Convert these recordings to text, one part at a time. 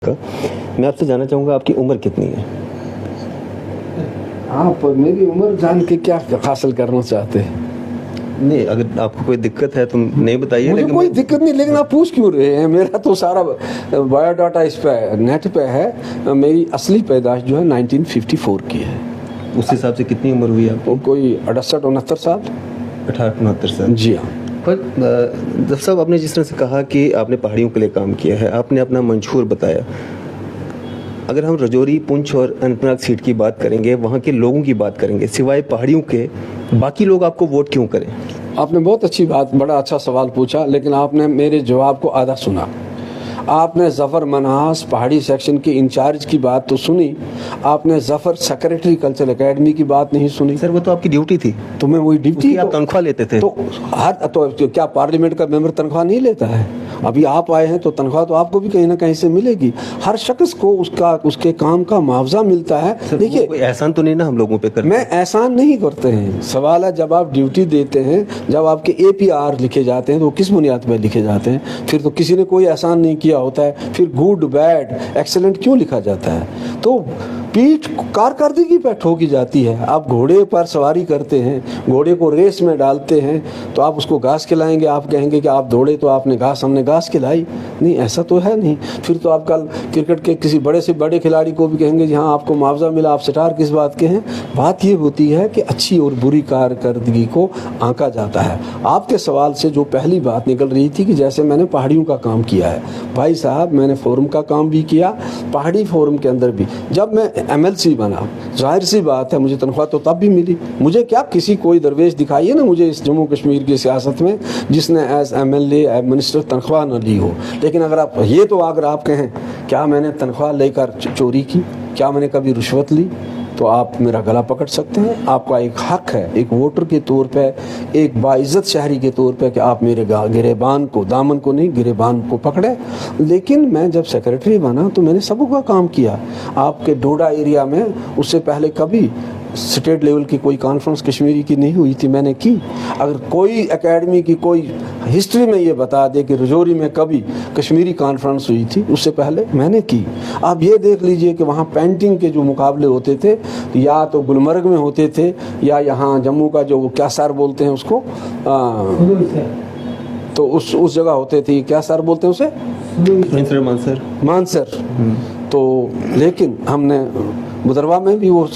का मैं आपसे जानना चाहूँगा आपकी उम्र कितनी है? आप मेरी उम्र जान के क्या हासिल करना चाहते हैं? नहीं, अगर आपको कोई दिक्कत है तो नहीं बताइए। मुझे कोई दिक्कत नहीं, लेकिन आप पूछ क्यों रहे हैं? मेरा तो सारा बायोडाटा इस पे नेट पे है। मेरी असली पैदाइश जो है 1954 की है। उस हिसाब से कितनी उम्र हुई आपको? कोई 68-69 साल। 68-69 साल। जी हाँ। पर जब साहब आपने जिस तरह से कहा कि आपने पहाड़ियों के लिए काम किया है, आपने अपना मंशूर बताया। अगर हम रजौरी, पुंछ और अनंतनाग सीट की बात करेंगे, वहाँ के लोगों की बात करेंगे, सिवाय पहाड़ियों के बाकी लोग आपको वोट क्यों करें? आपने बहुत अच्छी बात, बड़ा अच्छा सवाल पूछा, लेकिन आपने मेरे जवाब को आधा सुना। आपने ज़फ़र मन्हास पहाड़ी सेक्शन के इंचार्ज की बात तो सुनी, आपने ज़फ़र सेक्रेटरी कल्चरल एकेडमी की बात नहीं सुनी। सर वो तो आपकी ड्यूटी थी। तो मैं वही ड्यूटी, आप तनख्वाह लेते थे। तो क्या पार्लियामेंट का मेंबर तनख्वाह नहीं लेता है? अभी आप आए हैं तो तनख्वाह तो आपको भी कहीं ना कहीं से मिलेगी। हर शख्स को उसके काम का मुआवजा मिलता है। देखिए, कोई एहसान तो नहीं ना हम लोगों पे करते? मैं एहसान नहीं करते हैं। सवाल है, जब आप ड्यूटी देते हैं, जब आपके APR लिखे जाते हैं तो किस बुनियाद पर लिखे जाते हैं? फिर तो किसी ने कोई एहसान नहीं किया होता है। फिर गुड, बैड, एक्सेलेंट क्यों लिखा जाता है? तो पीठ कारकर्दगी पर ठोकी जाती है। आप घोड़े पर सवारी करते हैं, घोड़े को रेस में डालते हैं, तो आप उसको घास खिलाएंगे, आप कहेंगे कि आप दौड़े तो आपने घास, हमने घास खिलाई। नहीं, ऐसा तो है नहीं। फिर तो आप कल क्रिकेट के किसी बड़े से बड़े खिलाड़ी को भी कहेंगे जी हाँ आपको मुआवजा मिला, आप स्टार किस बात के हैं? बात ये होती है कि अच्छी और बुरी कारकर्दगी को आंका जाता है। आपके सवाल से जो पहली बात निकल रही थी कि जैसे मैंने पहाड़ियों का काम किया है, भाई साहब मैंने फोरम का काम भी किया, पहाड़ी फोरम के अंदर भी। जब मैं MLC बना, जाहिर सी बात है मुझे तनख्वाह तो तब भी मिली। मुझे क्या, किसी कोई दरवेश दिखाइए ना मुझे इस जम्मू कश्मीर की सियासत में जिसने एज MLA मिनिस्टर तनख्वाह न ली हो। लेकिन अगर आप ये तो अगर आप कहें क्या मैंने तनख्वाह लेकर चोरी की, क्या मैंने कभी रिश्वत ली, तो आप मेरा गला पकड़ सकते हैं। आपका एक हक है एक वोटर के तौर पे, एक बाइज्जत शहरी के तौर पे, कि आप मेरे गिरेबान को, दामन को नहीं गिरेबान को पकड़े। लेकिन मैं जब सेक्रेटरी बना तो मैंने सबका काम किया। आपके डोडा एरिया में उससे पहले कभी स्टेट लेवल की कोई कॉन्फ्रेंस कश्मीरी की नहीं हुई थी, मैंने की। अगर कोई एकेडमी की कोई हिस्ट्री में ये बता दे कि रजौरी में कभी कश्मीरी कॉन्फ्रेंस हुई थी, उससे पहले मैंने की। आप ये देख लीजिए कि वहाँ पेंटिंग के जो मुकाबले होते थे या तो गुलमर्ग में होते थे या यहाँ जम्मू का जो क्या सर बोलते हैं उसको, तो उस जगह होते थे, क्या सर बोलते हैं उसे? मानसर। तो लेकिन हमने बुदरवा में भी वो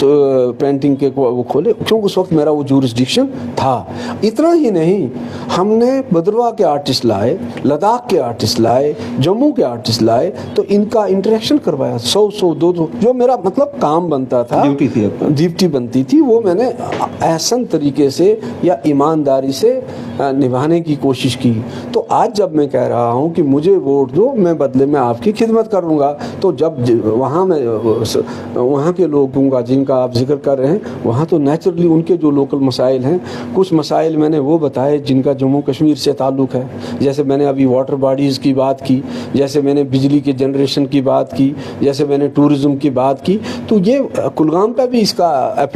पेंटिंग के वो खोले, क्योंकि उस वक्त मेरा वो जूरिसडिक्शन था। इतना ही नहीं, हमने बुदरवा के आर्टिस्ट लाए, लद्दाख के आर्टिस्ट लाए, जम्मू के आर्टिस्ट लाए, तो इनका इंटरेक्शन करवाया। 100 200 जो मेरा मतलब काम बनता था, ड्यूटी बनती थी, वो मैंने एहसन तरीके से या ईमानदारी से निभाने की कोशिश की। तो आज जब मैं कह रहा हूँ कि मुझे वोट दो, मैं बदले में आपकी खिदमत करूँगा, तो जब वहाँ के लोगों का जिनका आप जिक्र कर रहे हैं, वहाँ तो नेचुरली उनके जो लोकल मसाइल हैं, कुछ मसाइल मैंने वो बताए जिनका जम्मू कश्मीर से ताल्लुक़ है। जैसे मैंने अभी वाटर बॉडीज़ की बात की, जैसे मैंने बिजली के जनरेशन की बात की, जैसे मैंने टूरिज़्म की बात की। तो ये कुलगाम का भी इसका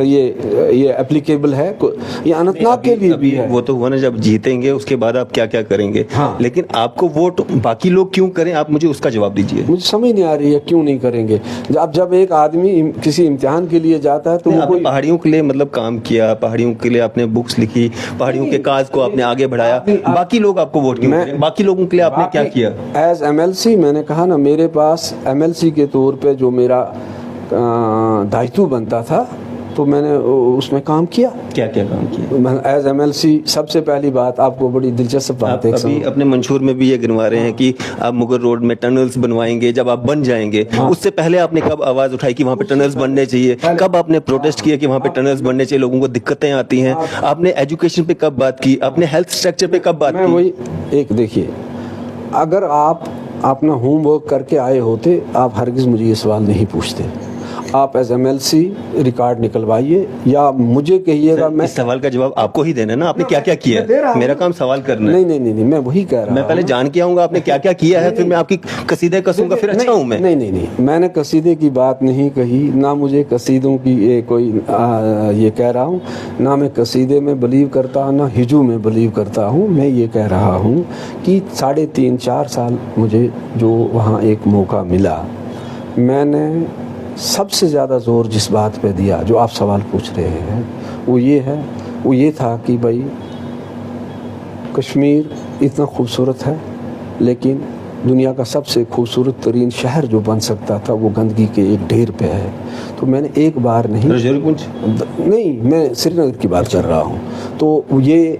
ये एप्लीकेबल है, ये अनंतनाग के लिए भी है। वो तो हुआ ना, जब जीतेंगे उसके बाद आप क्या क्या करेंगे। हाँ। लेकिन आपको वोट बाकी लोग क्यों करें, आप मुझे उसका जवाब दीजिए। मुझे समझ नहीं आ रही है क्यों नहीं करेंगे। जब एक आदमी किसी इम्तिहान के लिए जाता है तो वो कोई पहाड़ियों के लिए मतलब काम किया, पहाड़ियों के लिए आपने बुक्स लिखी, पहाड़ियों के काज को आपने आगे बढ़ाया, बाकी लोग आपको वोट क्यों करें? बाकी लोगों के लिए आपने क्या किया? एज MLC मैंने कहा ना, मेरे पास MLC के तौर पे जो मेरा दायित्व बनता था तो मैंने उसमें काम किया। क्या क्या काम किया एज MLC? सबसे पहली बात, आपको बड़ी दिलचस्प बात है, अभी अपने मंशूर में भी ये गिनवा रहे हैं कि आप मुगल रोड में टनल्स बनवाएंगे जब आप बन जाएंगे। उससे पहले आपने कब आवाज उठाई कि वहाँ पे टनल्स बनने चाहिए? कब आपने प्रोटेस्ट किया कि वहाँ पे टनल्स बनने चाहिए, लोगों को दिक्कतें आती हैं? आपने एजुकेशन पे कब बात की? आपने हेल्थ स्ट्रक्चर पे कब बात की? वही एक देखिए, अगर आप अपना होमवर्क करके आए होते, आप हरगिज़ मुझे ये सवाल नहीं पूछते। आप एज MLC रिकॉर्ड निकलवाइए या मुझे कहिएगा। मैं इस सवाल का जवाब आपको ही देना है ना, आपने क्या क्या किया मैं दे रहा है। हूं। मेरा काम सवाल करना है। नहीं, मैं वही कह रहा हूं। मैं पहले जान के आऊंगा आपने क्या क्या किया है, फिर मैं आपकी कसीदे कसूंगा, फिर अच्छा हूं मैं। नहीं, मैंने कसीदे की बात नहीं कही, ना मुझे कसीदों की ये कोई ये कह रहा हूँ, ना मैं कसीदे में बिलीव करता हूँ, ना हिजू में बिलीव करता हूँ। मैं ये कह रहा हूँ कि 3.5-4 साल मुझे जो वहाँ एक मौका मिला, मैंने सबसे ज़्यादा जोर जिस बात पे दिया जो आप सवाल पूछ रहे हैं वो ये था कि भाई कश्मीर इतना खूबसूरत है, लेकिन दुनिया का सबसे खूबसूरत तरीन शहर जो बन सकता था वो गंदगी के एक ढेर पे है। तो मैंने एक बार नहीं, रजौरी पुंछ नहीं, मैं श्रीनगर की बात कर रहा हूँ। तो ये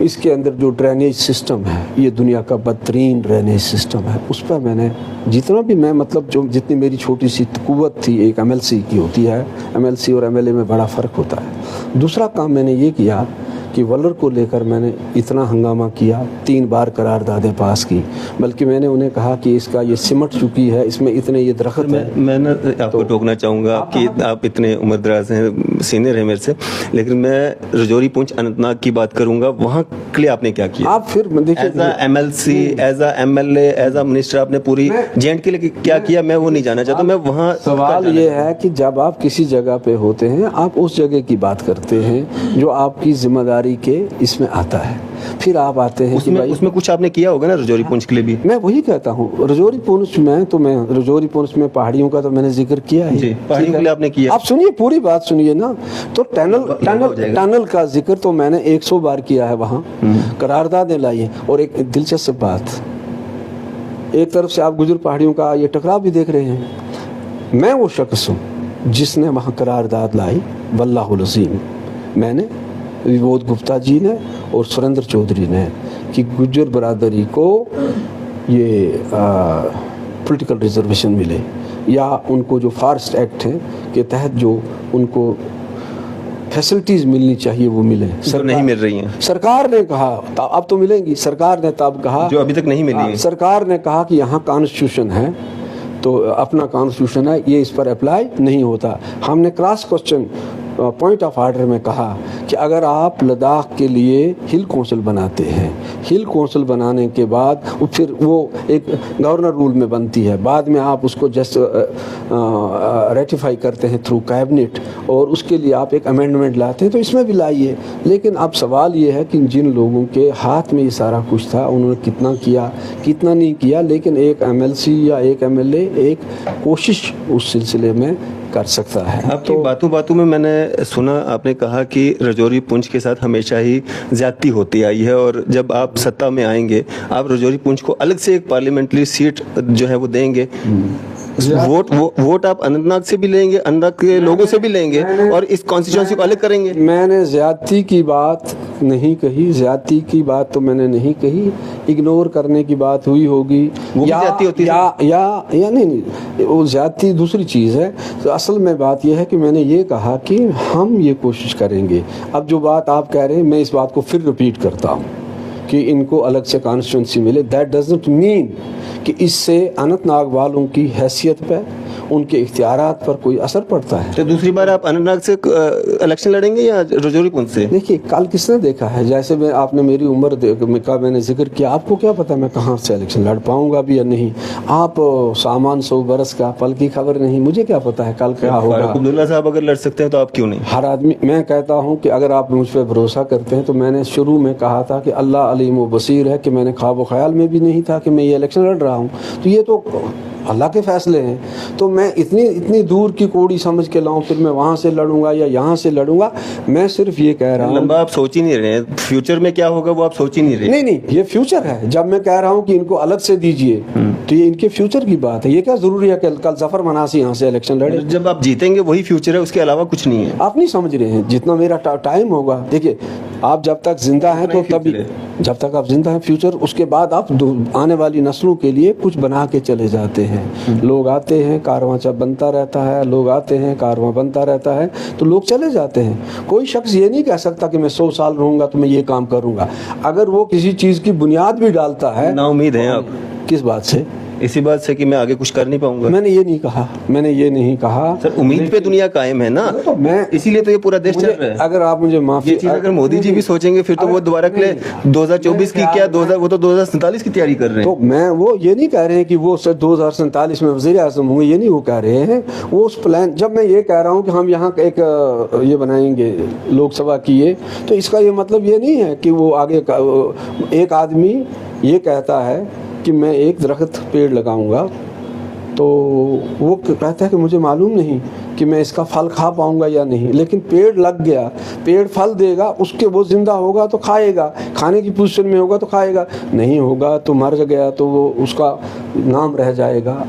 इसके अंदर जो ड्रेनेज सिस्टम है, ये दुनिया का बदतरीन ड्रेनेज सिस्टम है। उस पर मैंने जितना भी मैं मतलब जो जितनी मेरी छोटी सी कुव्वत थी, एक MLC की होती है, MLC और MLA में बड़ा फ़र्क होता है। दूसरा काम मैंने ये किया कि वलर को लेकर मैंने इतना हंगामा किया, 3 बार करारदादें पास की, बल्कि मैंने उन्हें कहा कि इसका ये सिमट चुकी है, इसमें इतने ये दरख्त है। मैं ना आपको टोकना चाहूँगा, आपकी आप इतने उम्रदराज हैं, सीनियर हैं मेरे से, लेकिन मैं रजौरी पुंछ अनंतनाग की बात करूँगा। वहाँ के लिए आपने क्या किया? आप फिर देखिए, as a MLC, as a MLA, as a minister आपने पूरी जेंट के लिए क्या किया, मैं वो नहीं जाना चाहता। मैं वहाँ सवाल ये है कि जब आप किसी जगह पे होते हैं, आप उस जगह की बात करते हैं जो आपकी जिम्मेदारी के इसमें आता है, फिर आप आते हैं कि भाई उसमें कुछ आपने किया होगा ना रजौरी पुंछ के लिए भी। मैं वही कहता हूँ, रजौरी पुंछ में पहाड़ियों का तो मैंने जिक्र किया है जी, पहाड़ियों के लिए आपने किया। आप सुनिए, पूरी बात सुनिए ना। तो टनल का जिक्र तो मैंने 100 बार किया है वहाँ, करारदादें लाई है। और एक दिलचस्प बात, एक तरफ से आप गुजर पहाड़ियों का ये टकराव भी देख रहे हैं, मैं वो शख्स हूँ जिसने वहाँ करारदाद लाई, वल्लाहुल अज़ीम, मैंने, विबोध गुप्ता जी ने और सुरेंद्र चौधरी ने, कि गुज्जर बरादरी को ये पॉलिटिकल रिजर्वेशन मिले, या उनको जो फॉरेस्ट एक्ट है के तहत जो उनको फैसिलिटीज़ मिलनी चाहिए वो मिले। तो नहीं मिल रही हैं। सरकार ने कहा अब तो मिलेंगी। सरकार ने तब कहा, जो अभी तक नहीं मिली हैं। सरकार ने कहा कि यहाँ कॉन्स्टिट्यूशन है, तो अपना कॉन्स्टिट्यूशन है, ये इस पर अप्लाई नहीं होता। हमने cross question point of order में कहा कि अगर आप लद्दाख के लिए हिल कौंसिल बनाते हैं, हिल कौंसिल बनाने के बाद फिर वो एक गवर्नर रूल में बनती है, बाद में आप उसको जस्ट रेटिफाई करते हैं थ्रू कैबिनेट, और उसके लिए आप एक अमेंडमेंट लाते हैं, तो इसमें भी लाइए। लेकिन अब सवाल ये है कि जिन लोगों के हाथ में ये सारा कुछ था, उन्होंने कितना किया कितना नहीं किया, लेकिन एक MLC या एक MLA एक कोशिश उस सिलसिले में कर सकता है। आपकी बातों बातों में मैंने सुना, आपने कहा कि रजौरी पुंछ के साथ हमेशा ही ज्यादती होती आई है, और जब आप सत्ता में आएंगे आप रजौरी पुंछ को अलग से एक पार्लियामेंट्री सीट जो है वो देंगे। वोट आप अनंतनाग से भी लेंगे, अनंतनाग के लोगों से भी लेंगे, और इस कॉन्स्टिट्यूंसी को अलग करेंगे। मैंने ज्यादती की बात नहीं कही, ज्यादती की बात तो मैंने नहीं कही, इग्नोर करने की बात हुई होगी, वो भी ज्यादती होती है या नहीं, वो ज्यादती दूसरी चीज़ है। तो असल में बात यह है कि मैंने ये कहा कि हम ये कोशिश करेंगे। अब जो बात आप कह रहे हैं, मैं इस बात को फिर रिपीट करता हूँ कि इनको अलग से कॉन्स्टिट्यूंसी मिले, दैट डजंट मीन कि इससे अनंतनाग वालों की हैसियत पर, उनके इख्तियारात पर कोई असर पड़ता है। तो दूसरी बार आप अनंतनाग से इलेक्शन लड़ेंगे या रजौरी पुंछ से? देखिए, कल किसने देखा है, जैसे मैं आपने मेरी उम्र का मैंने जिक्र किया, आपको क्या पता मैं कहाँ से इलेक्शन लड़ पाऊंगा भी या नहीं। आप सामान 100 बरस का, पल की खबर नहीं, मुझे क्या पता है कल क्या होगा। अब्दुल्ला साहब अगर लड़ सकते हैं तो आप क्यों नहीं? हर आदमी, मैं कहता हूँ कि अगर आप मुझ पर भरोसा करते हैं, तो मैंने शुरू में कहा था कि अल्लाह अलीम व बसीर है, कि मैंने ख्वाब ख्याल में भी नहीं था कि मैं ये इलेक्शन लड़ रहा हूँ। तो ये तो अल्लाह के फैसले हैं। तो मैं इतनी दूर की कोड़ी समझ के लाऊं, फिर मैं वहाँ से लड़ूंगा या यहाँ से लड़ूंगा। मैं सिर्फ ये कह रहा हूँ, लंबा आप सोच ही नहीं रहे हैं, फ्यूचर में क्या होगा वो आप सोच ही नहीं रहे। नहीं, ये फ्यूचर है। जब मैं कह रहा हूँ कि इनको अलग से दीजिए, तो ये इनके फ्यूचर की बात है। ये क्या जरूरी है कि कल जफर मनासी यहाँ से इलेक्शन लड़े? जब आप जीतेंगे वही फ्यूचर है, उसके अलावा कुछ नहीं है। आप नहीं समझ रहे हैं। जितना मेरा टाइम होगा, देखिए, आप जब तक जिंदा हैं तो तभी, जब तक आप जिंदा हैं फ्यूचर, उसके बाद आप आने वाली नस्लों के लिए कुछ बना के चले जाते हैं। लोग आते हैं, कारवां बनता रहता है, लोग आते हैं, कारवां बनता रहता है, तो लोग चले जाते हैं। कोई शख्स ये नहीं कह सकता कि मैं 100 साल रहूंगा तो मैं ये काम करूंगा। अगर वो किसी चीज़ की बुनियाद भी डालता है, ना उम्मीद है आप किस बात से? इसी बात से कि मैं आगे कुछ कर नहीं पाऊंगा। मैंने ये नहीं कहा सर उम्मीद पे दुनिया कायम है ना, तो मैं इसीलिए तो ये पूरा देश चल रहा है। अगर आप मुझे माफी, ये चीज अगर मोदी जी भी सोचेंगे फिर तो वो दोबारा के लिए 2024 की क्या 2000 वो तो 2047 की तैयारी कर रहे हैं। तो मैं वो ये नहीं कह रहे हैं कि वो सर 2047 में वज़ीर आज़म होंगे, ये नहीं वो कह रहे हैं। वो उस प्लान, जब मैं ये कह रहा हूँ कि हम यहाँ एक ये बनाएंगे लोकसभा की, ये तो इसका ये मतलब ये नहीं है कि वो आगे एक आदमी ये कहता है कि मैं एक दरख्त पेड़ लगाऊंगा, तो वो कहता है कि मुझे मालूम नहीं कि मैं इसका फल खा पाऊंगा या नहीं, लेकिन पेड़ लग गया, पेड़ फल देगा, उसके वो जिंदा होगा तो खाएगा, खाने की पोजीशन में होगा तो खाएगा, नहीं होगा तो मर गया तो वो उसका नाम रह जाएगा,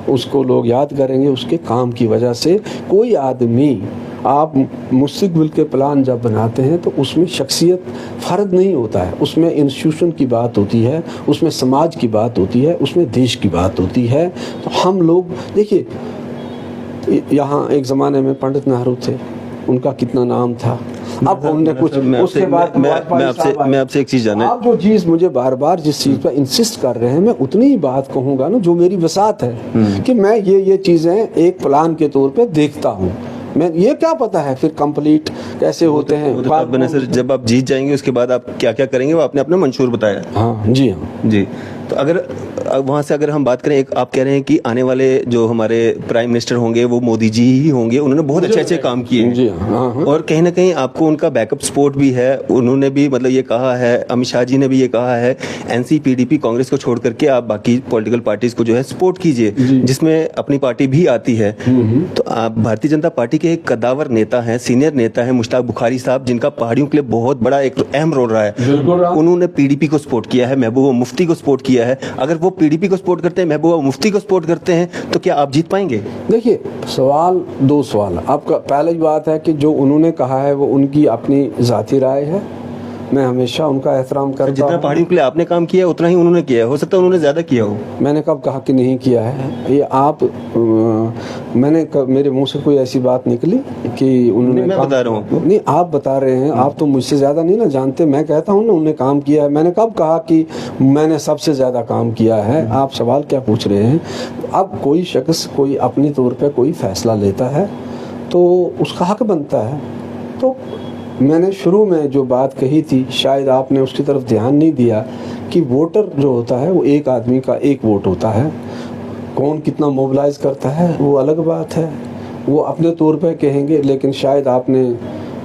उसको लोग याद करेंगे उसके काम की वजह से। कोई आदमी, आप मुस्तकबिल के प्लान जब बनाते हैं तो उसमें शख्सियत फ़र्द नहीं होता है, उसमें इंस्टीट्यूशन की बात होती है, उसमें समाज की बात होती है, उसमें देश की बात होती है। तो हम लोग देखिए, यहाँ एक ज़माने में पंडित नेहरू थे, उनका कितना नाम था, अब उनने कुछ उसके बाद मैं आपसे एक चीज़ जानना है। आप जो चीज़ मुझे बार बार जिस चीज़ पर इंसिस्ट कर रहे हैं, मैं उतनी ही बात कहूँगा ना जो मेरी वसात है कि मैं ये चीज़ें एक प्लान के तौर पे देखता हूँ। मैं ये क्या पता है फिर कंप्लीट कैसे होते हैं। सर जब आप जीत जाएंगे उसके बाद आप क्या क्या करेंगे वो आपने अपना मंशूर बताया। हाँ जी, हाँ जी। तो अगर वहाँ से अगर हम बात करें, एक आप कह रहे हैं कि आने वाले जो हमारे प्राइम मिनिस्टर होंगे वो मोदी जी ही होंगे, उन्होंने बहुत अच्छे काम किए जी, हाँ। और कहीं ना कहीं आपको उनका बैकअप सपोर्ट भी है। उन्होंने भी मतलब ये कहा है, अमित शाह जी ने भी ये कहा है, एनसीपीडीपी कांग्रेस को छोड़ करके आप बाकी पॉलिटिकल पार्टीज को जो है सपोर्ट कीजिए, जिसमें अपनी पार्टी भी आती है। तो आप भारतीय जनता पार्टी के एक कदावर नेता हैं, सीनियर नेता हैं मुश्ताक बुखारी साहब, जिनका पहाड़ियों के लिए बहुत बड़ा एक अहम रोल रहा है। उन्होंने पीडीपी को सपोर्ट किया है, महबूबा मुफ्ती को सपोर्ट किया है। अगर वो पीडीपी को सपोर्ट करते हैं, महबूबा मुफ्ती को सपोर्ट करते हैं, तो क्या आप जीत पाएंगे? देखिए, दो सवाल। आपका पहली बात है कि जो उन्होंने कहा है वो उनकी अपनी जाती राय है, मैं हमेशा उनका एहतराम करता हूँ। जितना पहाड़ियों के लिए आपने काम किया है उतना ही उन्होंने किया है, हो सकता है उन्होंने ज्यादा किया हो। मैंने कब कहा कि नहीं किया है? ये आप मेरे मुंह से कोई ऐसी बात निकली कि उन्होंने? मैं बता रहा हूँ। नहीं, आप बता रहे हैं, आप तो मुझसे ज्यादा नहीं ना जानते। मैं कहता हूँ ना उन्होंने काम किया है। मैंने कब कहा कि मैंने सबसे ज्यादा काम किया है? आप सवाल क्या पूछ रहे हैं? अब कोई शख्स कोई अपने तौर पर कोई फैसला लेता है तो उसका हक बनता है। तो मैंने शुरू में जो बात कही थी, शायद आपने उसकी तरफ ध्यान नहीं दिया कि वोटर जो होता है वो एक आदमी का एक वोट होता है। कौन कितना मोबिलाइज करता है वो अलग बात है, वो अपने तौर पे कहेंगे। लेकिन शायद आपने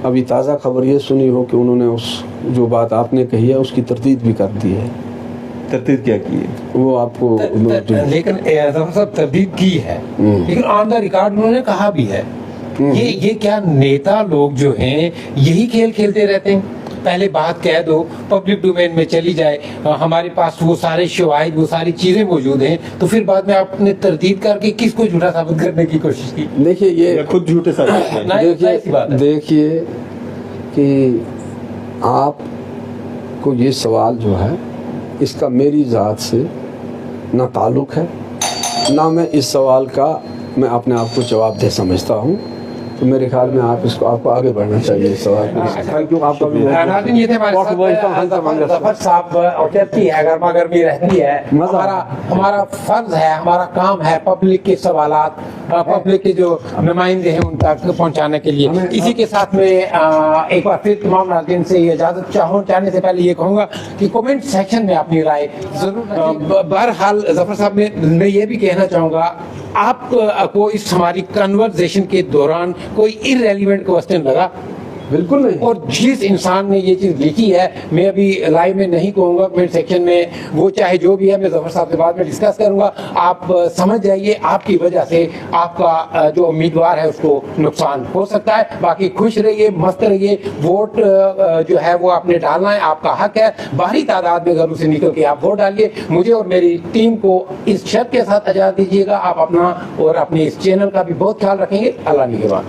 अभी ताज़ा खबर ये सुनी हो कि उन्होंने उस जो बात आपने कही है उसकी तरदीद भी कर दी है। तरदीद क्या की है? वो आपको लेकिन सब तरदीद की है, लेकिन ऑन द रिकॉर्ड उन्होंने कहा भी है। ये क्या नेता लोग जो हैं यही खेल खेलते रहते हैं? पहले बात कह दो, पब्लिक डोमेन में चली जाए, हमारे पास वो सारे शवाहिद, वो सारी चीजें मौजूद हैं, तो फिर बाद में आपने तरदीद करके किसको झूठा साबित करने की कोशिश की? देखिए, ये खुद झूठे साबित। देखिए कि आप को ये सवाल जो है इसका मेरी ज़ात से ना ताल्लुक़ है, ना मैं इस सवाल का मैं अपने आप को जवाब दे समझता हूँ। तो मेरे ख्याल में आपको आगे बढ़ना चाहिए इस सवाल क्यों आपका भी नाज़रीन, ये थे हमारे साथ ज़फर साहब। और कहती है गर्मा गर्मी रहती है, हमारा फर्ज है, हमारा काम है पब्लिक के सवालात, पब्लिक के जो नुमाइंदे हैं उन तक पहुंचाने के लिए। इसी के साथ में एक बार फिर तमाम नाज़रीन से इजाज़त चाहने से पहले ये कहूँगा कि कमेंट सेक्शन में अपनी राय जरूर। बहरहाल ज़फर साहब मैं ये भी कहना चाहूँगा, आपको इस हमारी कन्वर्सेशन के दौरान कोई इररेलेवेंट क्वेश्चन लगा? बिल्कुल नहीं। और जिस इंसान ने ये चीज़ लिखी है, मैं अभी लाइव में नहीं कहूँगा, कमेंट सेक्शन में वो चाहे जो भी है मैं ज़फर साहब के बाद में डिस्कस करूँगा। आप समझ जाइए, आपकी वजह से आपका जो उम्मीदवार है उसको नुकसान हो सकता है। बाकी खुश रहिए, मस्त रहिए। वोट जो है वो आपने डालना है, आपका हक है। भारी तादाद में घरों से निकल के आप वोट डालिए। मुझे और मेरी टीम को इस शर्त के साथ इजाज़त दीजिएगा, आप अपना और अपने इस चैनल का भी बहुत ख्याल रखेंगे। अल्लाह निगहबान।